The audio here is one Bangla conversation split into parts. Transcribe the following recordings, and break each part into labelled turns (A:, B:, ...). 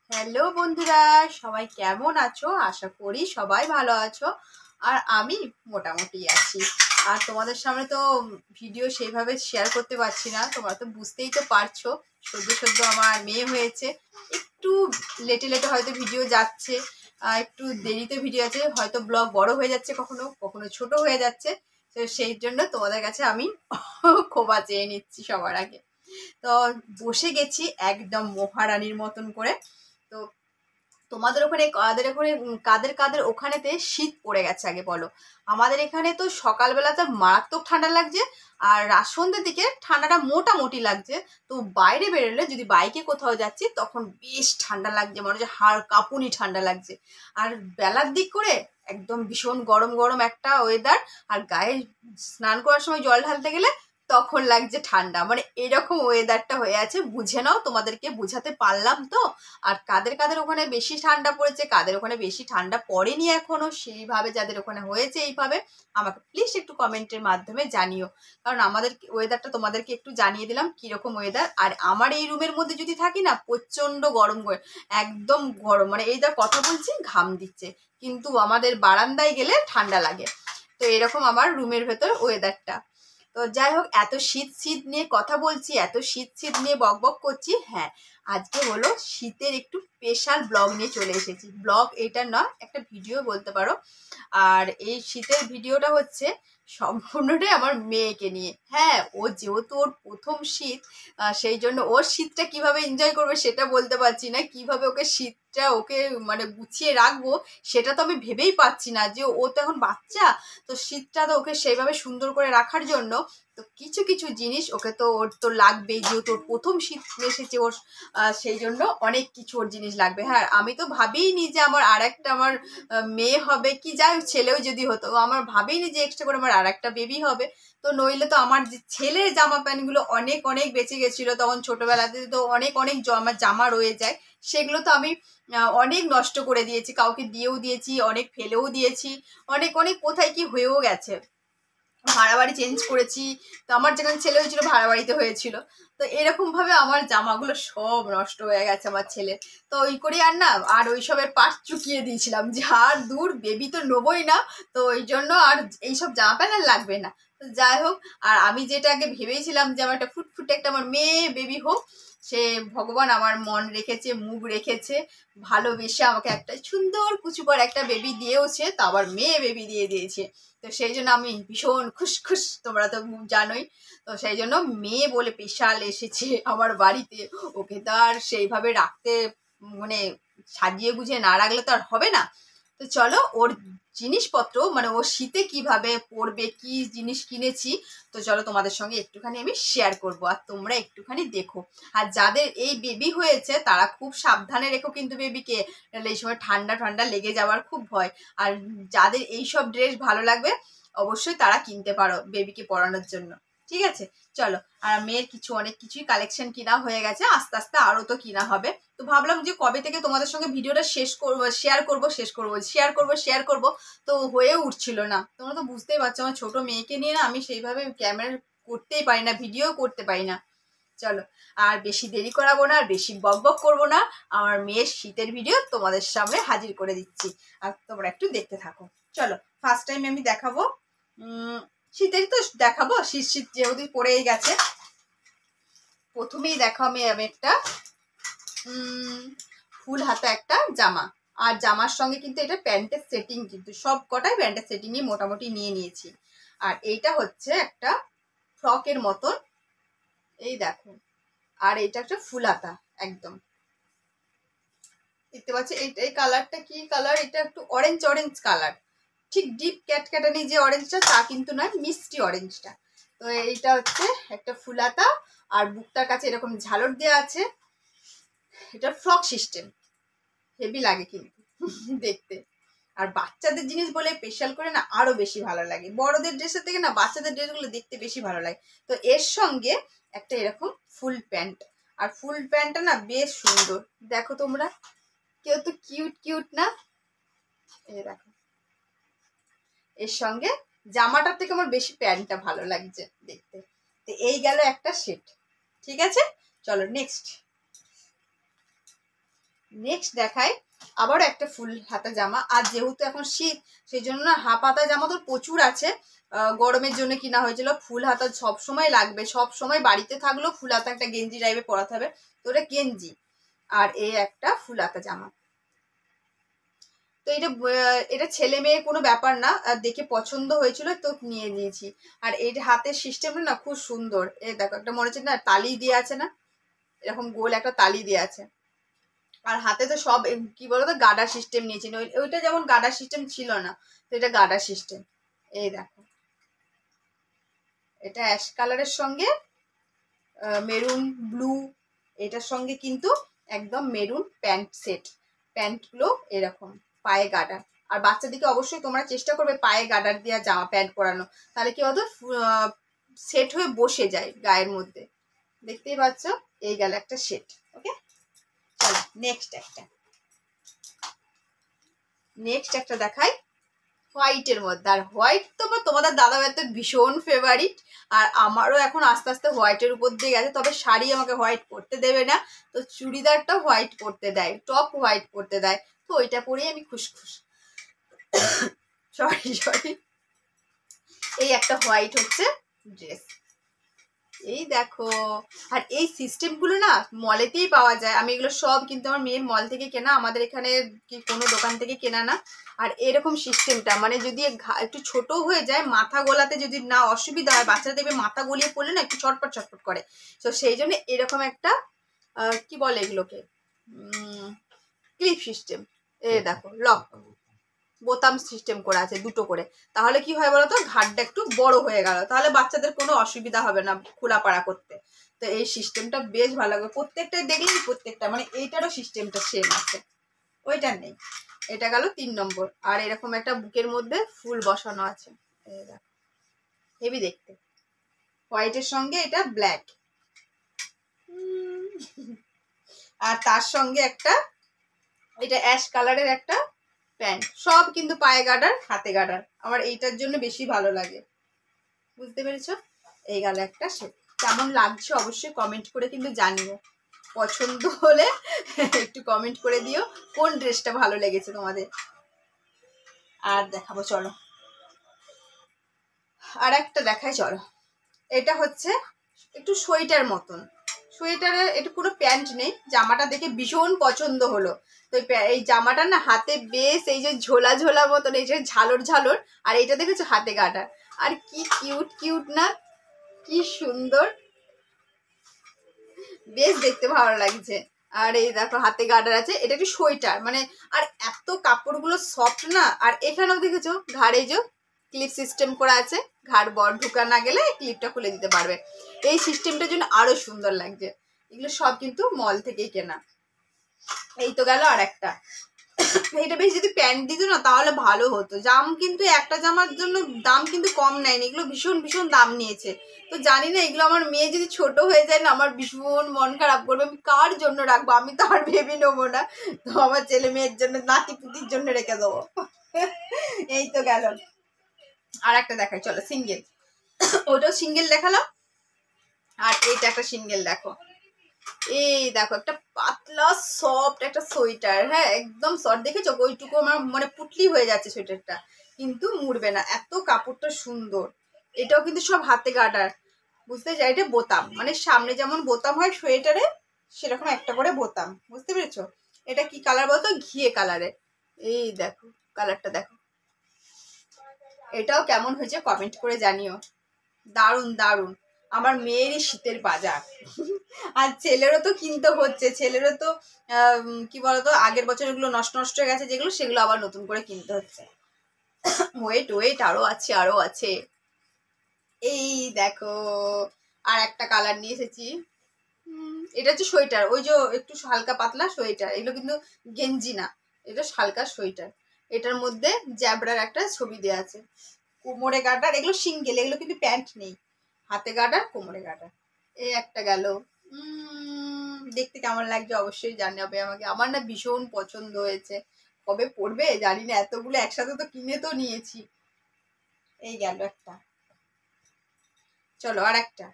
A: হ্যালো বন্ধুরা, সবাই কেমন আছো? আশা করি সবাই ভালো আছো। আর আমি মোটামুটি আছি। আর তোমাদের সামনে তো ভিডিও সেইভাবে শেয়ার করতে পারছি না, তোমরা তো বুঝতেই তো পারছো। সদ্য সদ্য আমার মেয়ে হয়েছে, একটু লেটে লেটে হয়তো ভিডিও যাচ্ছে, একটু দেরিতে ভিডিও আছে, হয়তো ব্লগ বড় হয়ে যাচ্ছে, কখনো কখনো ছোট হয়ে যাচ্ছে। তো সেই জন্য তোমাদের কাছে আমি ক্ষমা চেয়ে নিচ্ছি সবার আগে। তো বসে গেছি একদম মহারানীর মতন করে। তো তোমাদের ওখানে কাদের কাদের ওখানেতে শীত পড়ে গেছে আগে বলো। আমাদের এখানে তো সকালবেলাতে মারাত্মক ঠান্ডা লাগছে, আর রাত সন্ধ্যের দিকে ঠান্ডাটা মোটামুটি লাগছে। তো বাইরে বেরোলে, যদি বাইকে কোথাও যাচ্ছি, তখন বেশ ঠান্ডা লাগছে, মনে হচ্ছে হাড় কাঁপুনি ঠান্ডা লাগছে। আর বেলার দিক করে একদম ভীষণ গরম গরম একটা ওয়েদার। আর গায়ে স্নান করার সময় জল ঢালতে গেলে তখন লাগছে ঠান্ডা, মানে এরকম ওয়েদারটা হয়ে আছে। বুঝে নাও, তোমাদেরকে বুঝাতে পারলাম তো। আর কাদের কাদের ওখানে বেশি ঠান্ডা পড়েছে, কাদের ওখানে বেশি ঠান্ডা পড়েনি এখনো, সেইভাবে যাদের ওখানে হয়েছে এইভাবে আমাকে প্লিজ একটু কমেন্টের মাধ্যমে জানিও। কারণ আমাদের ওয়েদারটা তোমাদেরকে একটু জানিয়ে দিলাম কিরকম ওয়েদার। আর আমার এই রুমের মধ্যে যদি থাকি না, প্রচন্ড গরম, একদম গরম, মানে এই যা কথা বলছি ঘাম দিচ্ছে, কিন্তু আমাদের বারান্দায় গেলে ঠান্ডা লাগে। তো এরকম আমার রুমের ভেতর ওয়েদারটা। তো যাই হোক, এত শীত শীত নিয়ে কথা বলছি, এত শীত শীত নিয়ে বক বক করছি। হ্যাঁ, আজকে হলো শীতের একটু স্পেশাল ব্লগ নিয়ে চলে এসেছি। ব্লগ এটা না, একটা ভিডিও বলতে পারো। আর এই শীতের ভিডিওটা হচ্ছে সম্পূর্ণটাই আমার মেয়েকে নিয়ে। হ্যাঁ, ও যেহেতু ওর প্রথম শীত, সেই জন্য ওর শীতটা কিভাবে এনজয় করবে সেটা বলতে পারছি না। কিভাবে ওকে শীতটা ওকে মানে গুছিয়ে রাখবো সেটা তো আমি ভেবেই পাচ্ছি না। যে ও তো এখন বাচ্চা, তো শীতটা তো ওকে সেইভাবে সুন্দর করে রাখার জন্য তো কিছু কিছু জিনিস ওকে তো ওর তো লাগবেই, যেহেতু ওর প্রথম শীত এসেছে ওর। সেই জন্য অনেক কিছু ওর জিনিস লাগবে। হ্যাঁ, আমি তো ভাবিনি যে আমার আর একটা আমার মেয়ে হবে, কি যাই হোক ছেলেও যদি হতো, আমার ভাবিনি যে এক্সট্রা করে আমার আর একটা বেবি হবে। তো নইলে তো আমার যে ছেলের জামা প্যান্টগুলো অনেক অনেক বেঁচে গেছিলো তখন ছোটবেলাতে, তো অনেক অনেক আমার জামা রয়ে যায়। সেগুলো তো আমি অনেক নষ্ট করে দিয়েছি, কাউকে দিয়েও দিয়েছি, অনেক ফেলেও দিয়েছি, অনেক অনেক কোথায় কি হয়েও গেছে। ভাড়া বাড়ি চেঞ্জ করেছি, তো আমার যেখানে ছেলে হয়েছিল ভাড়া বাড়িতে হয়েছিল। তো এরকম ভাবে আমার জামাগুলো সব নষ্ট হয়ে গেছে আমার ছেলে। তো ওই করে আর না, আর ওইসবের পাশ চুকিয়ে দিয়েছিলাম যে আর দূর, বেবি তো নেবই না। তো ওই জন্য আর এইসব জামা প্যান্ট আর লাগবে না। তো যাই হোক, আর আমি যেটা আগে ভেবেছিলাম যে আমার একটা ফুটফুটে একটা আমার মেয়ে বেবি হোক, সে ভগবান আমার মন রেখেছে, মুখ রেখেছে, ভালোবেসে আমাকে একটা সুন্দর কুচুকর একটা বেবি দিয়েওছে, তো আবার মেয়ে বেবি দিয়ে দিয়েছে। তো সেই জন্য আমি ভীষণ খুশ খুশ, তোমরা তো জানোই। তো সেই জন্য মেয়ে বলে স্পেশাল এসেছে আমার বাড়িতে। ওকে তো আর সেইভাবে রাখতে, মানে সাজিয়ে গুছিয়ে না রাখলে তো আর হবে না। তো চলো, ওর জিনিসপত্র মানে ও শীতে কিভাবে পরবে, কি জিনিস কিনেছি, তো চলো তোমাদের সঙ্গে একটুখানি আমি শেয়ার করব, আর তোমরা একটুখানি দেখো। আর যাদের এই বেবি হয়েছে তারা খুব সাবধানে রেখো কিন্তু বেবিকে, নাহলে এই সময় ঠান্ডা ঠান্ডা লেগে যাওয়ার খুব ভয়। আর যাদের এই সব ড্রেস ভালো লাগবে অবশ্যই তারা কিনতে পারো বেবিকে পরানোর জন্য। ঠিক আছে, চলো। আর মেয়ের অনেক কিছুই কালেকশন কিনা হয়ে গেছে, আস্তে আস্তে আরও তো কিনা হবে। তো ভাবলাম যে কবে থেকে তোমাদের সঙ্গে ভিডিওটা শেষ করবো, শেয়ার করবো, তো হয়ে উঠছিল না। তোমরা তো বুঝতেই পারছো, আমার ছোট মেয়েকে নিয়ে না আমি সেইভাবে ক্যামেরা করতেই পারি না, ভিডিও করতে পারি না। চলো, আর বেশি দেরি করাবো না, আর বেশি বক বক করবো না। আমার মেয়ের শীতের ভিডিও তোমাদের সামনে হাজির করে দিচ্ছি, আর তোমরা একটু দেখতে থাকো। চলো, ফার্স্ট টাইম আমি দেখাবো শীতেরই তো দেখাবো, শীত শীত যেহেতু পড়েই গেছে। প্রথমেই দেখাও আমি একটা ফুল হাতা একটা জামা। আর জামার সঙ্গে কিন্তু এটা প্যান্টের সেটিং, কিন্তু সব কটাই প্যান্টের সেটিংই মোটামুটি নিয়ে নিয়েছি। আর এইটা হচ্ছে একটা ফ্রকের মতন, এই দেখো। আর এটা একটা ফুল হাতা একদম, দেখতে পাচ্ছি। এই কালারটা কি কালার, এটা একটু অরেঞ্জ অরেঞ্জ কালার, ঠিক ডিপ ক্যাটক্যাটানি যে অরেঞ্জটা তা কিন্তু নয়, মিষ্টি অরেঞ্জটা। তো এইটা হচ্ছে একটা ফুল হাতা, আর বুকটার কাছে এরকম ঝালর দেওয়া আছে। এটা ফ্রক সিস্টেম, হেভি লাগে কিন্তু দেখতে। আর বাচ্চাদের জিনিস বলে স্পেশাল করে না আরো বেশি ভালো লাগে, বড়দের ড্রেসের থেকে না বাচ্চাদের ড্রেসগুলো দেখতে বেশি ভালো লাগে। তো এর সঙ্গে একটা এরকম ফুল প্যান্ট, আর ফুল প্যান্টটা না বেশ সুন্দর, দেখো তোমরা, কেউ তো কিউট কিউট না, এই দেখো। এর সঙ্গে জামাটার থেকে আমার বেশি প্যান্টটা ভালো লাগছে দেখতে। তো এই গেল একটা সেট। ঠিক আছে, চলো নেক্সট। নেক্সট দেখাই আবারও একটা ফুল হাতা জামা। আর যেহেতু এখন শীত, সেই জন্য না হাফ হাতা জামা তো প্রচুর আছে, গরমের জন্য কিনা হয়েছিল। ফুল হাতা সব সময় লাগবে, সব সময় বাড়িতে থাকলেও ফুল হাতা একটা গেঞ্জি টাইপে পরাতে হবে, তো ওটা গেঞ্জি। আর এই একটা ফুল হাতা জামা। তো এটা ছেলে মেয়ে কোনো ব্যাপার না, আর দেখে পছন্দ হয়েছিল তো নিয়ে নিয়েছি। আর এই হাতের সিস্টেমটা না খুব সুন্দর। এই দেখো একটা মনে হচ্ছে না তালি দিয়ে আছে না, এরকম গোল একটা তালি দিয়ে আছে। আর হাতে তো সব কি বলতো গার্ডার সিস্টেম নিয়েছি, ওইটা যেমন গার্ডার সিস্টেম ছিল না, তো এটা গার্ডার সিস্টেম। এই দেখো এটা অ্যাশ কালারের সঙ্গে মেরুন ব্লু, এটার সঙ্গে কিন্তু একদম মেরুন প্যান্ট সেট। প্যান্টগুলো এরকম পায়ে গার্ডার। আর বাচ্চাদিকে অবশ্যই তোমরা চেষ্টা করবে পায়ে গার্ডার দিয়ে জামা প্যান্ট পরানো, তাহলে কি বলতো সেট হয়ে বসে যায় গায়ের মধ্যে। দেখতেই পাচ্ছ, এই গেল একটা সেট। ওকে, চলো নেক্সট একটা দেখাই হোয়াইটের মধ্যে। আর হোয়াইট তো তোমাদের দাদা ভাইয়ের তো ভীষণ ফেভারিট, আর আমারও এখন আস্তে আস্তে হোয়াইটের উপর দিয়ে গেছে। তবে শাড়ি আমাকে হোয়াইট পরতে দেবে না, তো চুড়িদারটা হোয়াইট পরতে দেয়, টপ হোয়াইট পরতে দেয়, তো ওইটা পরেই আমি খুশ। সরি এই একটা হোয়াইট হচ্ছে ড্রেস। এই দেখো, আর এই সিস্টেমগুলো না মলেতেই পাওয়া যায়। আমি এগুলো সব কিন্তু আমার মেয়ের মল থেকে কেনা, আমাদের এখানে কি কোনো দোকান থেকে কেনা না। আর এরকম সিস্টেমটা মানে যদি একটু ছোট হয়ে যায়, মাথা গোলাতে যদি না অসুবিধা হয়, বাচ্চারা দেখবে মাথা গলিয়ে পড়লে না একটু ছটপট করে, তো সেই জন্য এরকম একটা কি বলে এগুলোকে ক্লিপ সিস্টেম। এ দেখো লক বোতাম সিস্টেম করা আছে দুটো করে, তাহলে কি হয় বলতো ঘাটটা একটু বড় হয়ে গেল, তাহলে বাচ্চাদের কোনো অসুবিধা হবে না খোলাপাড়া করতে। তো এই সিস্টেমটা বেশ ভালো লাগবে, প্রত্যেকটাই দেখলেই প্রত্যেকটা মানে এইটারও সিস্টেমটা সেম আছে, ওইটার নেই। এটা গেল 3 নম্বর। আর এরকম একটা বুকের মধ্যে ফুল বসানো আছে, হেভি দেখতে। হোয়াইটের সঙ্গে এটা ব্ল্যাক, আর তার সঙ্গে একটা এটা অ্যাশ কালারের একটা প্যান্ট। সব কিন্তু পায়ে গার্ডার হাতে গার্ডার, আমার এইটার জন্য বেশি ভালো লাগে। বুঝতে পেরেছো? এই গেল একটা সেট। কেমন লাগছে অবশ্যই কমেন্ট করে কিন্তু জানিও, পছন্দ হলে একটু কমেন্ট করে দিও কোন ড্রেসটা ভালো লেগেছে তোমাদের। আর দেখাবো চলো, আর একটা দেখাই চলো। এটা হচ্ছে একটু সোয়েটার মতন, সোয়েটারের একটু কোনো প্যান্ট নেই, জামাটা দেখে ভীষণ পছন্দ হলো। তো এই জামাটা না হাতে বেশ এই যে ঝোলা ঝোলা মতন, এই যে ঝালর, আর এইটা দেখেছো হাতে গাটা, আর কি কিউট না, কি সুন্দর, বেশ দেখতে ভালো লাগছে। আর এই দেখো হাতে গার্ডার আছে, এটা একটু সোয়েটার মানে, আর এত কাপড়গুলো সফট না। আর এখানেও দেখেছো ঘাড়ে যে ক্লিপ সিস্টেম করা আছে, ঘাড় বড় ঢুকা না গেলে ক্লিপটা খুলে দিতে পারবে। এই সিস্টেমটার জন্য আরো সুন্দর লাগছে। এগুলো সব কিন্তু মল থেকেই কেনা। এই তো গেল আর একটা, এটা বেশ যদি প্যান্ট দিত না তাহলে ভালো হতো। কিন্তু একটা জামার জন্য দাম কিন্তু কম নেয়নি, এগুলো ভীষণ দাম নিয়েছে। তো জানি না এগুলো আমার মেয়ে যদি ছোট হয়ে যায় না, আমার ভীষণ মন খারাপ করবে। আমি কার জন্য রাখবো, আমি তো আর ভেবে নেবো না, তো আমার ছেলে মেয়ের জন্য নাতি পুতির জন্য রেখে দেবো। এই তো গেল। আর একটা দেখাই চলো সিঙ্গেল, ওটাও সিঙ্গেল দেখালাম। আর এইটা একটা সিঙ্গেল দেখো, এই দেখো একটা পাতলা সফট একটা সোয়েটার, হ্যাঁ একদম সফট। দেখেছো ওইটুকু আমার মানে পুটলি হয়ে যাচ্ছে সোয়েটারটা, কিন্তু মুড়বে না, এত কাপড়টা সুন্দর। এটাও কিন্তু সব হাতে গার্ডার, বুঝতে চাই। এটা বোতাম মানে সামনে যেমন বোতাম হয় সোয়েটারে, সেরকম একটা করে বোতাম, বুঝতে পেরেছো? এটা কি কালার বলতো, ঘিয়ে কালারের। এই দেখো কালারটা দেখো, এটাও কেমন হয়েছে কমেন্ট করে জানিও। দারুণ আমার মেয়েরই শীতের বাজার। আর ছেলেরও তো কিনতে হচ্ছে, ছেলেরও তো কি বলতো আগের বছর এগুলো নষ্ট হয়ে গেছে যেগুলো, সেগুলো আবার নতুন করে কিনতে হচ্ছে। ওয়েট আরো আছে। এই দেখো আর একটা কালার নিয়ে এসেছি, এটা হচ্ছে সোয়েটার, ওই যে একটু হালকা পাতলা সোয়েটার। এগুলো কিন্তু গেঞ্জি না, এটা হালকা সোয়েটার। এটার মধ্যে জ্যাবরার একটা ছবি দেওয়া আছে, কোমরে গার্ডার। এগুলো সিঙ্গেল, এগুলো কিন্তু প্যান্ট নেই, হাতে গার্ডার কোমরে গার্ডার। এই একটা গেল। দেখতে কেমন লাগছে অবশ্যই জানাবে আমাকে, আমার না ভীষণ পছন্দ হয়েছে। কবে পড়বে জানি না, এতগুলো একসাথে তো কিনে তো নিয়েছি। এই গেল একটা, চলো আর একটা।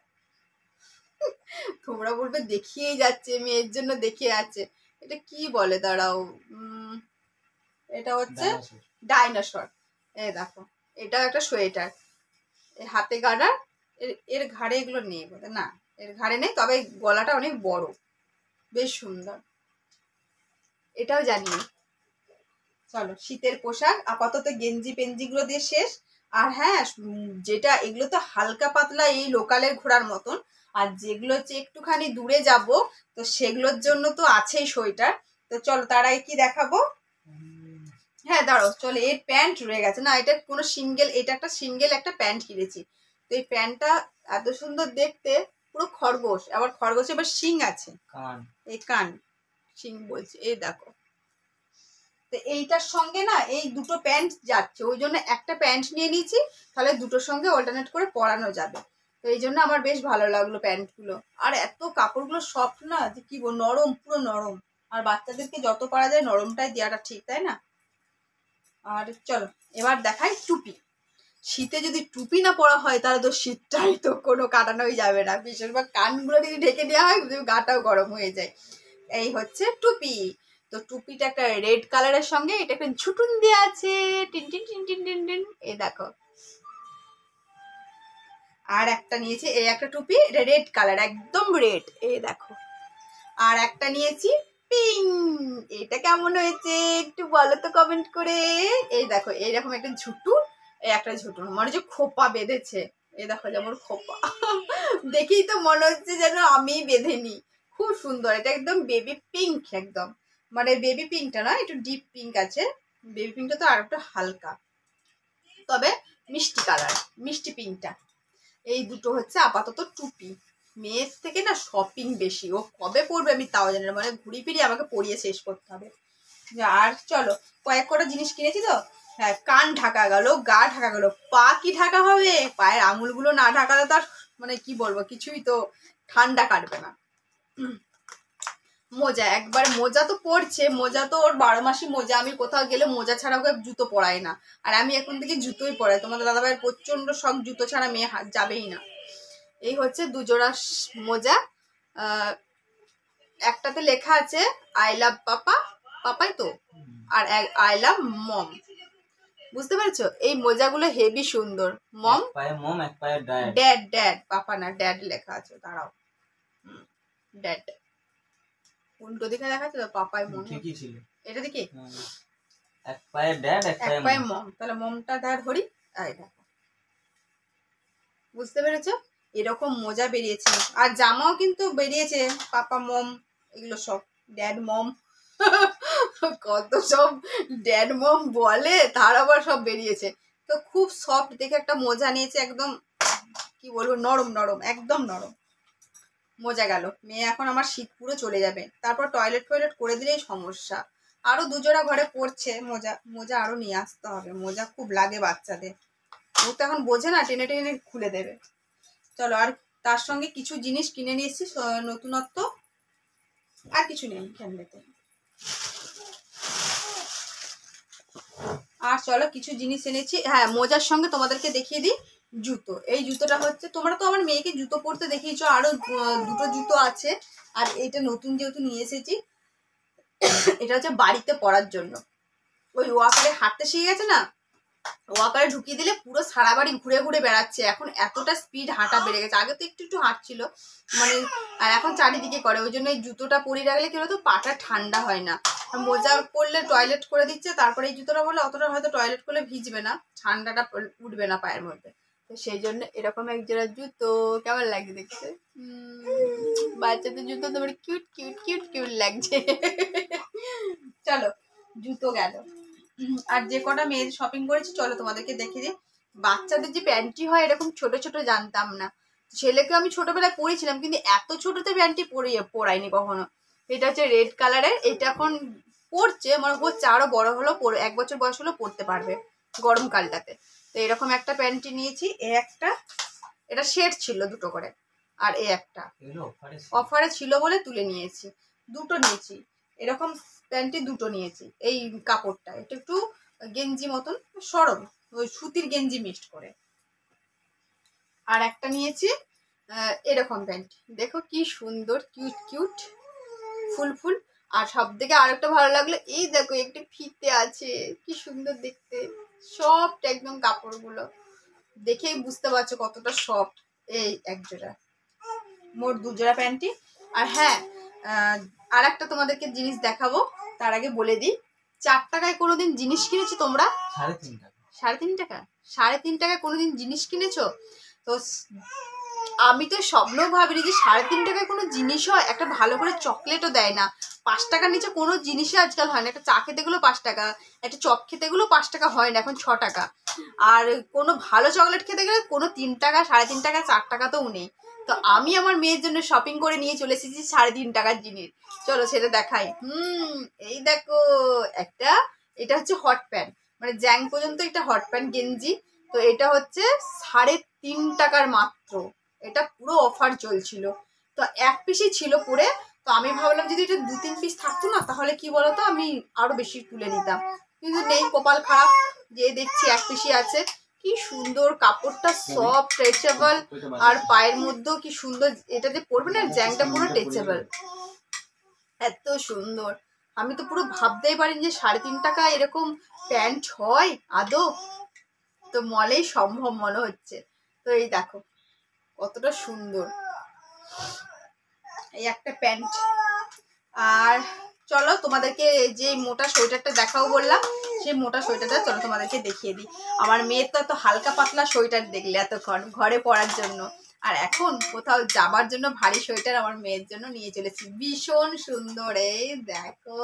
A: তোমরা বলবে দেখিয়েই যাচ্ছে, মেয়ের জন্য দেখিয়ে আছে, এটা কি বলে দাঁড়াও, এটা হচ্ছে ডাইনোসর। এই দেখো, এটাও একটা সোয়েটার, হাতে গাড়ার। এর ঘাড়ে এগুলো নেই বোধহয়, না এর ঘাড়ে নেই, তবে গলাটা অনেক বড়, বেশ সুন্দর, এটাও জানি। চলো শীতের পোশাক আপাতত গেঞ্জি পেঞ্জিগুলো দিয়ে শেষ। আর হ্যাঁ, যেটা এগুলো তো হালকা পাতলা এই লোকালের ঘোরার মতন, আর যেগুলো হচ্ছে একটুখানি দূরে যাব তো সেগুলোর জন্য তো আছেই সোয়েটার। তো চলো তার আগে কি দেখাবো, হ্যাঁ দাঁড়াও চলো, এর প্যান্ট রয়ে গেছে না, এটা কোনো সিঙ্গেল, এটা একটা সিঙ্গেল একটা প্যান্ট কিনেছি। তো এই প্যান্টটা এত সুন্দর দেখতে, পুরো খরগোশ, আবার খরগোশ এবার শিং আছে, এই কান শিং বলছি, এই দেখো। তো এইটার সঙ্গে না এই দুটো প্যান্ট যাচ্ছে, ওই জন্য একটা প্যান্ট নিয়ে নিয়েছি, তাহলে দুটোর সঙ্গে অল্টারনেট করে পরানো যাবে। তো এই জন্য আমার বেশ ভালো লাগলো প্যান্টগুলো। আর এত কাপড়গুলো সফট না, যে কি বল, নরম, পুরো নরম। আর বাচ্চাদেরকে যত পারা যায় নরমটাই দেওয়াটা ঠিক, তাই না? আর চলো এবার দেখাই টুপি। শীতে যদি টুপি না পরা হয় তাহলে তো শীতটাই তো কোনো কাটানোই যাবে না, বেশিরভাগ কানগুলো যদি ঢেকে দেওয়া হয় গাটাও গরম হয়ে যায়। এই হচ্ছে টুপি। তো টুপিটা একটা রেড কালারের সঙ্গে এটা একটা ঝুটুন দেওয়া আছে, tin tin tin tin tin tin, এই দেখো। আর একটা নিয়েছি এই একটা টুপি, এটা রেড কালার, একদম রেড, এই দেখো। আর একটা নিয়েছি পিঙ্ক, এটা কেমন হয়েছে একটু বলো তো কমেন্ট করে। এই দেখো এইরকম একটা ঝুটু, এই একটা ঝুটু মনে হচ্ছে খোপা বেঁধেছে, এই দেখো যেমন খোপা দেখেই তো মনে হচ্ছে যেন আমি বেঁধে নি। খুব সুন্দর, এটা একদম বেবি পিঙ্ক, একদম মানে বেবি পিঙ্কটা না, একটু ডিপ পিঙ্ক আছে, বেবি পিঙ্কটা তো আর একটু হালকা, তবে মিষ্টি কালার, মিষ্টি পিঙ্কটা। এই দুটো হচ্ছে আপাতত টুপি। মেয়ের থেকে না শপিং বেশি, ও কবে পরবে আমি তাও জানি না, মানে ঘুরি ফিরি আমাকে পরিয়ে শেষ করতে হবে। আর চলো কয়েক কটা জিনিস কিনেছি তো, হ্যাঁ কান ঢাকা গেল, গা ঢাকা গেল, পা কি ঢাকা হবে, পায়ের আঙুলগুলো না ঢাকালে তার মানে কি বলবো, কিছুই তো ঠান্ডা কাটবে না। মোজা, একবার মোজা তো পরছে, মোজা তো ওর 12 মাসই মোজা, আমি কোথাও গেলে মোজা ছাড়া ওকে জুতো পরাই না। আর আমি এখন থেকে জুতোই পরাই, তোমাদের দাদাভাইয়ের প্রচন্ড শখ, জুতো ছাড়া মেয়ে যাবেই না। এই হচ্ছে দুজোড়া মোজা। একটাতে লেখা আছে আই লাভ পাপা, পাপাই তো, আর আই লাভ মম, বুঝতে পেরেছো? এই মোজাগুলো হেভি সুন্দর। মম
B: পায়ে মম, এক পায়ে ড্যাড,
A: ড্যাড ড্যাড, পাপা না ড্যাড লেখা আছে, দাঁড়াও, ড্যাড উল্টো দিকে দেখা যাচ্ছে তো, পাপাই মম
B: ঠিকই ছিল,
A: এটা দেখি
B: এক পায়ে ড্যাড, এক
A: পায়ে মম, তাহলে মমটা ড্যাড ধরি। এই দেখো, বুঝতে পেরেছো? এরকম মোজা বেরিয়েছে, আর জামাও কিন্তু বেরিয়েছে, পাপা মম, এগুলো সব ড্যাড মম কত সব ড্যাড মম বলে, তার আবার সব বেরিয়েছে। তো খুব সফট দেখে একটা মোজা নিয়েছে, একদম কি বলবো, নরম নরম, একদম নরম মোজা গেল। মেয়ে এখন আমার শীত পুরো চলে যাবে, তারপর টয়লেট টয়লেট করে দিলেই সমস্যা। আরো দুজোড়া ঘরে পড়ছে মোজা, মোজা আরো নিয়ে আসতে হবে, মোজা খুব লাগে বাচ্চাদের, ও তো এখন বোঝে না, টেনে টেনে খুলে দেবে। চলো, আর তার সঙ্গে কিছু জিনিস কিনে নিয়ে এসেছি নতুনত্ব, আর কিছু নেই ফ্যামিলিতে। আর চলো কিছু জিনিস এনেছি, হ্যাঁ মোজার সঙ্গে তোমাদেরকে দেখিয়ে দিই জুতো। এই জুতোটা হচ্ছে, তোমরা তো আমার মেয়েকে জুতো পরতে দেখিয়েছো, আরো দুটো জুতো আছে। আর এইটা নতুন যেহেতু নিয়ে এসেছি, এটা হচ্ছে বাড়িতে পরার জন্য। ওই ওয়াকারে হাঁটতে শিখে গেছে না, ওয়াকারে ঢুকিয়ে দিলে পুরো সারা বাড়ি ঘুরে ঘুরে বেড়াচ্ছে, এখন এতটা স্পিড হাঁটা বেড়ে গেছে, আগে তো একটু একটু হাঁটছিল মানে, আর এখন চারিদিকে করে, ওই জন্য এই জুতোটা পরিয়ে রাখলে কি বলতো পাটা ঠান্ডা হয় না। মোজা পরলে টয়লেট করে দিচ্ছে, তারপরে এই জুতোটা বললে অতটা হয়তো টয়লেট করলে ভিজবে না, ঠান্ডাটা উঠবে না পায়ের মধ্যে। তো সেই জন্য এরকম এক জোড়া জুতো, কেমন লাগছে দেখতে? বাচ্চাদের জুতো তোমার কিউট কিউট কিউট কিউট লাগছে চলো জুতো গেল। আর যে কটা মেয়ের শপিং করেছি চলো তোমাদেরকে দেখিয়ে দিই। বাচ্চাদের যে প্যান্টি হয় এরকম ছোট ছোট জানতাম না, ছেলেকে আমি ছোটবেলায় পরেছিলাম কিন্তু এত ছোটতে প্যান্টি পরাইনি কখনো। এটা হচ্ছে রেড কালারের, এটা এখন পরছে মানে হচ্ছে, আরো বড় হলো 1 বছর বয়স হলো পরতে পারবে গরমকালটাতে। তো এরকম একটা প্যান্টি নিয়েছি, এ একটা, এটা সেট ছিল দুটো করে, আর এ একটা অফারে ছিল বলে তুলে নিয়েছি, দুটো নিয়েছি এরকম প্যান্টি, দুটো নিয়েছি। এই কাপড়টা এটা একটু গেঞ্জি মতন সরম, ওই সুতির গেঞ্জি মিক্সড করে। আর একটা নিয়েছি এরকম প্যান্ট, দেখো কি সুন্দর কিউট কিউট ফুল ফুল। আর সব থেকে আরেকটা ভালো লাগলো, এই দেখো একটি ফিতে আছে, কি সুন্দর দেখতে, সফট একদম কাপড়গুলো, দেখেই বুঝতে পারছো কতটা সফট। এই এক জোড়া, মোট 2 জোড়া প্যান্টি। আর হ্যাঁ, আর একটা তোমাদেরকে জিনিস দেখাবো, তার আগে বলে দিই, 4 টাকায় কোনোদিন জিনিস কিনেছো তোমরা?
B: 3.5 টাকা।
A: 3.5 টাকা? 3.5 টাকায় কোনোদিন জিনিস কিনেছো? তো আমি তো স্বপ্নেও ভাবিনি যে 3.5 টাকায় কোনো জিনিস হয়। একটা ভালো করে চকলেটও দেয় না। 5 টাকার নিচে কোনো জিনিসই আজকাল হয় না। একটা চা খেতে গেলেও 5 টাকা, একটা চপ খেতে গেলেও 5 টাকা হয় না, এখন 6 টাকা। আর কোনো ভালো চকলেট খেতে গেলে কোনো 3 টাকা, 3.5 টাকা, 4 টাকা তো নেই। তো আমি আমার মেয়ের জন্য শপিং করে নিয়ে চলে এসেছি 3.5 টাকার জিনিস। চলো সেটা দেখাই। এই দেখো একটা, এটা হচ্ছে হট প্যান্ট, মানে জ্যাং পর্যন্ত একটা হট প্যান্ট গেঞ্জি। তো এটা হচ্ছে 3.5 টাকার মাত্র। এটা পুরো অফার চলছিল, তো 1 পিসই ছিল পরে। তো আমি ভাবলাম যদি এটা 2-3 পিস থাকতো না, তাহলে কি বলতো আমি আরো বেশি তুলে নিতাম, কিন্তু নেই, কপাল খারাপ, যে দেখছি 1 পিসই আছে। কি সুন্দর কাপড়টা, সফট, স্ট্রেচেবল, আর পায়ের মধ্যেও কি সুন্দর, এটা যে পরবে না জ্যাংটা পুরো স্ট্রেচেবল, এত সুন্দর। আমি তো পুরো ভাবতেই পারিনি যে 3.5 টাকা এরকম প্যান্ট হয় আদৌ। তো মলেই সম্ভব মনে হচ্ছে। তো এই দেখো কতটা সুন্দর এই একটা প্যান্ট। আর চলো তোমাদেরকে যে মোটা সোয়েটারটা দেখাও বললাম, সেই মোটা সোয়েটারটা চলো তোমাদেরকে দেখিয়ে দিই। আমার মেয়ের তো এত হালকা পাতলা সোয়েটার দেখলে এতক্ষণ ঘরে পরার জন্য, আর এখন কোথাও যাবার জন্য ভারী সোয়েটার আমার মেয়ের জন্য নিয়ে চলেছি, ভীষণ সুন্দর। এই দেখো,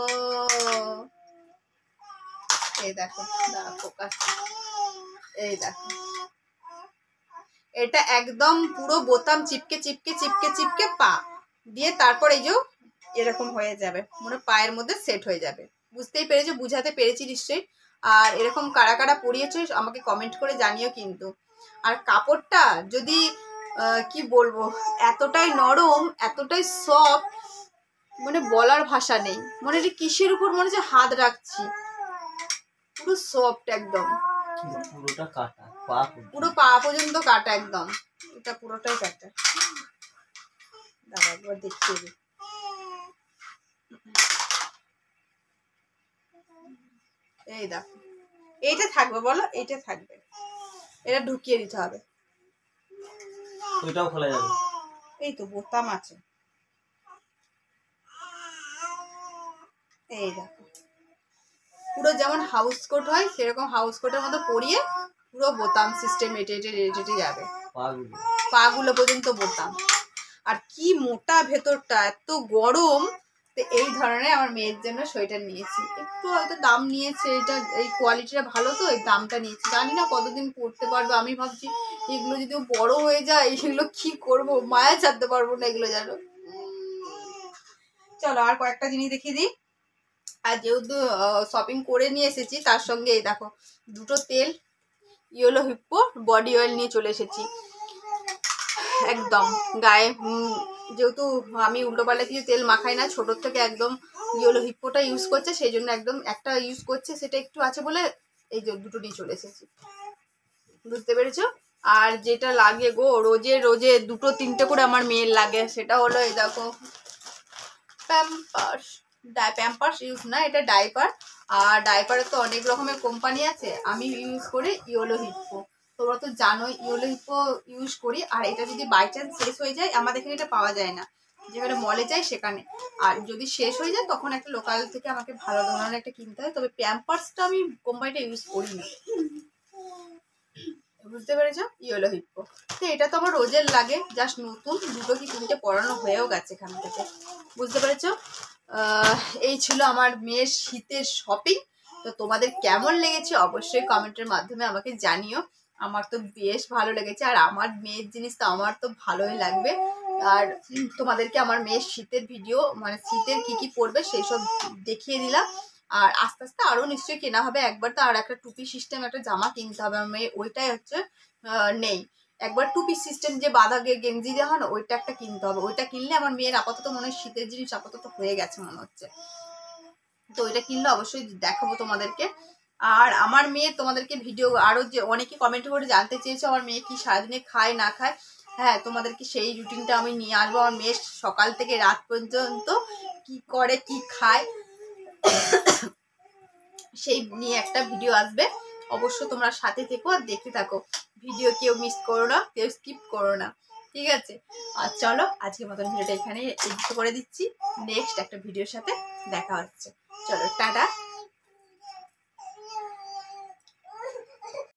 A: এই দেখো, ফোকাস, এই দেখো, এটা একদম পুরো বোতাম চিপকে চিপকে চিপকে চিপকে পা দিয়ে, তারপর এই যে এরকম হয়ে যাবে, মানে পায়ের মধ্যে সেট হয়ে যাবে। বুঝতেই পেরেছো, বুঝাতে পেরেছি নিশ্চয়ই। আর এরকম কারা কারা পরিয়েছো আমাকে কমেন্ট করে জানিও কিন্তু। আর কাপড়টা যদি কি বলবো, এতটাই নরম, এতটাই সফট, মানে বলার ভাষা নেই। মনে হচ্ছে কিসের উপর মনে হচ্ছে হাত রাখছি, পুরো সফট একদম,
B: পুরোটা কাটা, পা
A: পুরো পা পর্যন্ত কাটা একদম, এটা পুরোটাই কাটা। দাঁড়া একবার দেখিয়ে দিই। এই দেখো, এইটা থাকবে, বলো এইটা থাকবে, এটা ঢুকিয়ে দিতে হবে।
B: ওইটাও খোলা যাবে,
A: এই তো বোতাম আছে, এই দেখো, পুরো যেমন হাউস কোট হয় সেরকম হাউস কোটের মতো পরিয়ে পুরো বোতাম সিস্টেম এটে যাবে, পাগুলো পর্যন্ত বোতাম। আর কি মোটা ভেতরটা, এত গরম। তো এই ধরনের আমার মেয়ের জন্য সোয়েটার নিয়েছি, একটু হয়তো দাম নিয়েছে, এটা এই কোয়ালিটিটা ভালো তো এই দামটা নিয়েছি। জানি না কতদিন পরতে পারবো, আমি ভাবছি এগুলো যদি বড় হয়ে যায় এগুলো কি করব, মায়া ছাড়তে পারবো না এগুলো জানো। চলো আর কয়েকটা জিনিস দেখিয়ে দিই। আর যেহেতু শপিং করে নিয়ে এসেছি, তার সঙ্গে এই দেখো 2টো তেল, ইয়েলো হিপ্পো বডি অয়েল নিয়ে চলে এসেছি একদম গায়ে। যেহেতু আমি উল্টোপাল্টা কিছু তেল মাখাই না, ছোটোর থেকে একদম ইয়েলো হিপ্পোটা ইউজ করছে, সেই জন্য একদম একটা ইউজ করছে, সেটা একটু আছে বলে এই যে 2টো নিয়ে চলে এসেছি, বুঝতে পেরেছো। আর যেটা লাগে গো রোজে রোজে 2-3টে করে আমার মেয়ের লাগে, সেটা হলো এই দেখো প্যাম্পার্স। প্যাম্পার্স ইউজ না, এটা ডাইপার। আর ডাইপারের তো অনেক রকমের কোম্পানি আছে, আমি ইউজ করি ইয়েলো হিপ্পো। তোমরা তো জানোই ইয়েলো হিপ্পো ইউজ করি। আর এটা যদি বাই চান্স শেষ হয়ে যায়, আমাদের এখানে এটা পাওয়া যায় না, যেখানে মলে যাই সেখানে। আর যদি শেষ হয়ে যায় তখন একটা লোকাল থেকে আমাকে ভালো ধরনের একটা কিনতে হয়। তবে প্যাম্পার্সটা আমি কোম্পানিটা ইউজ করি না, বুঝতে পেরেছো, ইয়েলো হিপ্পো। তো এটা তো আমার রোজের লাগে, জাস্ট নতুন 2টো কি 3টে পরানো হয়েও গেছে এখান থেকে, বুঝতে পেরেছো। এই ছিল আমার মেয়ের শীতের শপিং। তো তোমাদের কেমন লেগেছে অবশ্যই কমেন্টের মাধ্যমে আমাকে জানিও। আমার তো বেশ ভালো লেগেছে, আর আমার মেয়ের জিনিস তো আমার তো ভালোই লাগবে। আর তোমাদেরকে আমার মেয়ের শীতের ভিডিও, মানে শীতের কি কি পরবে সেই সব দেখিয়ে দিলাম। আর আস্তে আস্তে আরও নিশ্চয়ই কেনা হবে। একবার তো আর একটা টুপি সিস্টেম একটা জামা কিনতে হবে আমার মেয়ে, ওইটাই হচ্ছে নেই। একবার টু পিস সিস্টেম যে বাঁধা গেঞ্জি দেওয়া হয় না, ওইটা একটা কিনতে হবে। ওইটা কিনলে আমার মেয়ের আপাতত মনে হয় শীতের জিনিস আপাতত হয়ে গেছে মনে হচ্ছে। তো ওইটা কিনলে অবশ্যই দেখাবো তোমাদেরকে। আর আমার মেয়ে তোমাদেরকে ভিডিও আরও যে অনেকে কমেন্ট করে জানতে চেয়েছো আমার মেয়ে কি সারাদিনে খায় না খায়। হ্যাঁ, তোমাদেরকে সেই রুটিনটা আমি নিয়ে আসবো। আমার মেয়ের সকাল থেকে রাত পর্যন্ত কি করে কি খায় সেই নিয়ে একটা ভিডিও আসবে। অবশ্য তোমরা সাথে থেকো আর দেখতে থাকো, ভিডিও কেউ মিস করো না, কেউ স্কিপ করো না, ঠিক আছে? আর চলো আজকের মতন ভিডিওটা এখানে এডিট করে দিচ্ছি, নেক্সট একটা ভিডিওর সাথে দেখা হচ্ছে। চলো টাটা।